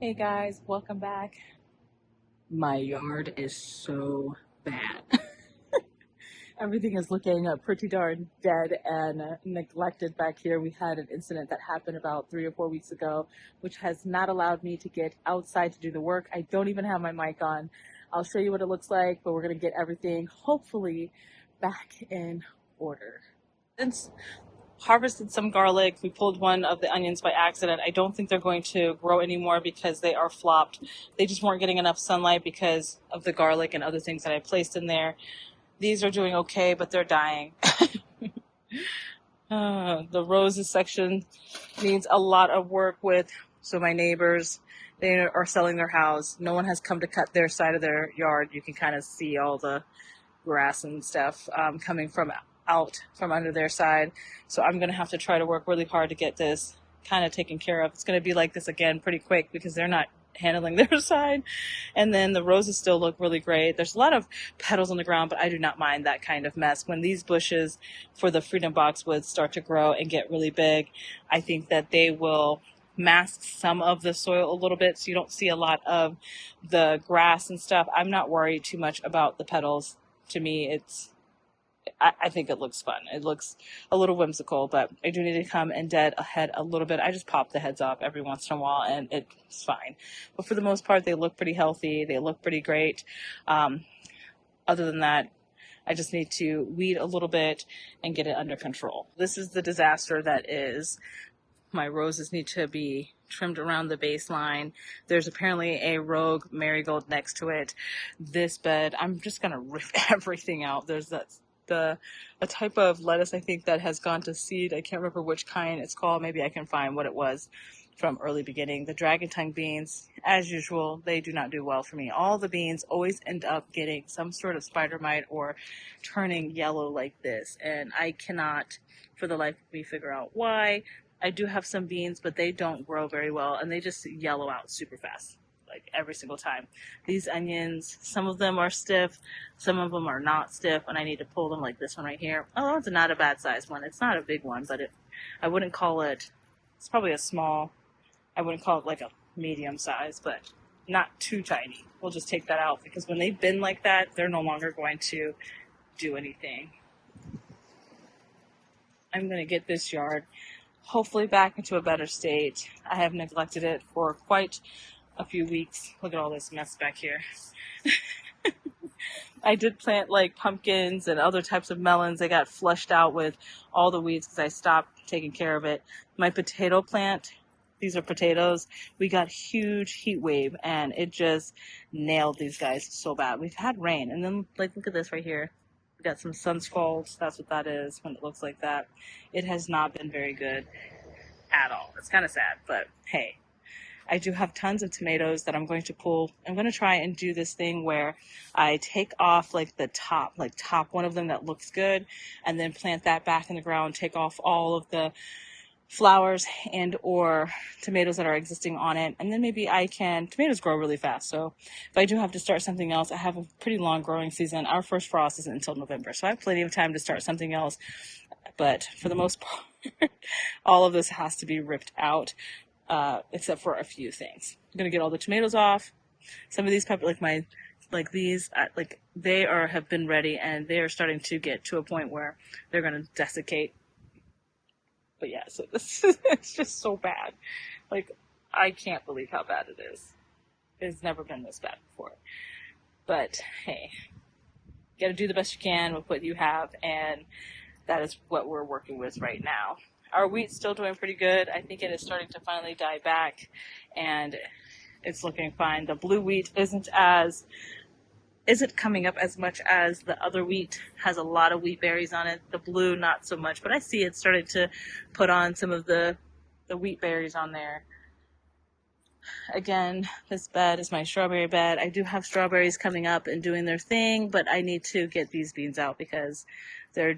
Hey guys, welcome back. My yard is so bad. Everything is looking pretty darn dead and neglected back here. We had an incident that happened about 3 or 4 weeks ago, which has not allowed me to get outside to do the work. I don't even have my mic on. I'll show you what it looks like, but we're going to get everything hopefully back in order. Since harvested some garlic. We pulled one of the onions by accident. I don't think they're going to grow anymore because they are flopped. They just weren't getting enough sunlight because of the garlic and other things that I placed in there. These are doing okay, but they're dying. The roses section needs a lot of work with. So my neighbors, they are selling their house. No one has come to cut their side of their yard. You can kind of see all the grass and stuff coming from out from under their side. So I'm going to have to try to work really hard to get this kind of taken care of. It's going to be like this again pretty quick because they're not handling their side. And then the roses still look really great. There's a lot of petals on the ground, but I do not mind that kind of mess. When these bushes for the Freedom Boxwoods start to grow and get really big, I think that they will mask some of the soil a little bit so you don't see a lot of the grass and stuff. I'm not worried too much about the petals. To me, I think it looks fun. It looks a little whimsical, but I do need to come and dead ahead a little bit. I just pop the heads off every once in a while, and it's fine. But for the most part, they look pretty healthy. They look pretty great. Other than that, I just need to weed a little bit and get it under control. This is the disaster that is. My roses need to be trimmed around the baseline. There's apparently a rogue marigold next to it. This bed, I'm just gonna rip everything out. There's a type of lettuce I think that has gone to seed. I can't remember which kind it's called. Maybe I can find what it was from early beginning. The dragon tongue beans, as usual, they do not do well for me. All the beans always end up getting some sort of spider mite or turning yellow like this, and I cannot for the life of me figure out why. I do have some beans, but they don't grow very well, and they just yellow out super fast, like every single time. These onions, some of them are stiff, some of them are not stiff, and I need to pull them like this one right here. Oh, it's not a bad size one. It's not a big one, but I wouldn't call it, it's probably a small, I wouldn't call it like a medium size, but not too tiny. We'll just take that out because when they've been like that, they're no longer going to do anything. I'm going to get this yard hopefully back into a better state. I have neglected it for quite a few weeks. Look at all this mess back here. I did plant like pumpkins and other types of melons. They got flushed out with all the weeds because I stopped taking care of it. My potato plant, these are potatoes. We got huge heat wave and it just nailed these guys so bad. We've had rain and then like look at this right here. Got some sun scalds. That's what that is when it looks like that. It has not been very good at all. It's kind of sad, but hey, I do have tons of tomatoes that I'm going to pull. I'm going to try and do this thing where I take off like the top, like top one of them that looks good, and then plant that back in the ground, take off all of the flowers and or tomatoes that are existing on it, and then maybe tomatoes grow really fast, so if I do have to start something else, I have a pretty long growing season. Our first frost isn't until November, so I have plenty of time to start something else, but for the most part all of this has to be ripped out, except for a few things. I'm gonna get all the tomatoes off. Some of these peppers, like these, they have been ready and they are starting to get to a point where they're gonna desiccate. But yeah, so it's just so bad. Like, I can't believe how bad it is. It's never been this bad before. But hey, you gotta do the best you can with what you have, and that is what we're working with right now. Our wheat's still doing pretty good. I think it is starting to finally die back, and it's looking fine. The blue wheat isn't coming up as much as the other wheat. Has a lot of wheat berries on it. The blue, not so much, but I see it started to put on some of the wheat berries on there. Again, this bed is my strawberry bed. I do have strawberries coming up and doing their thing, but I need to get these beans out because they're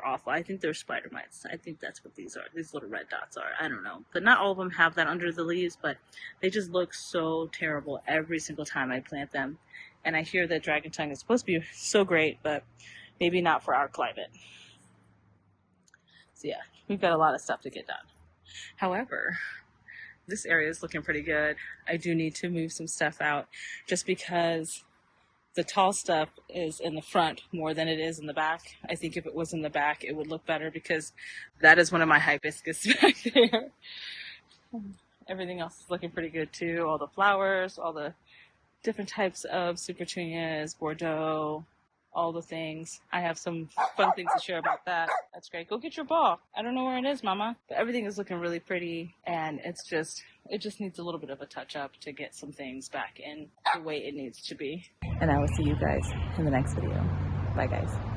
awful. I think they're spider mites. I think that's what these are. These little red dots are. I don't know. But not all of them have that under the leaves, but they just look so terrible every single time I plant them. And I hear that dragon tongue is supposed to be so great, but maybe not for our climate. So yeah, we've got a lot of stuff to get done. However, this area is looking pretty good. I do need to move some stuff out just because the tall stuff is in the front more than it is in the back. I think if it was in the back, it would look better because that is one of my hibiscus back there. Everything else is looking pretty good too. All the flowers, all the different types of supertunias, Bordeaux, all the things. I have some fun things to share about that. That's great. Go get your ball. I don't know where it is, Mama. But everything is looking really pretty, and it just needs a little bit of a touch up to get some things back in the way it needs to be. And I will see you guys in the next video. Bye, guys.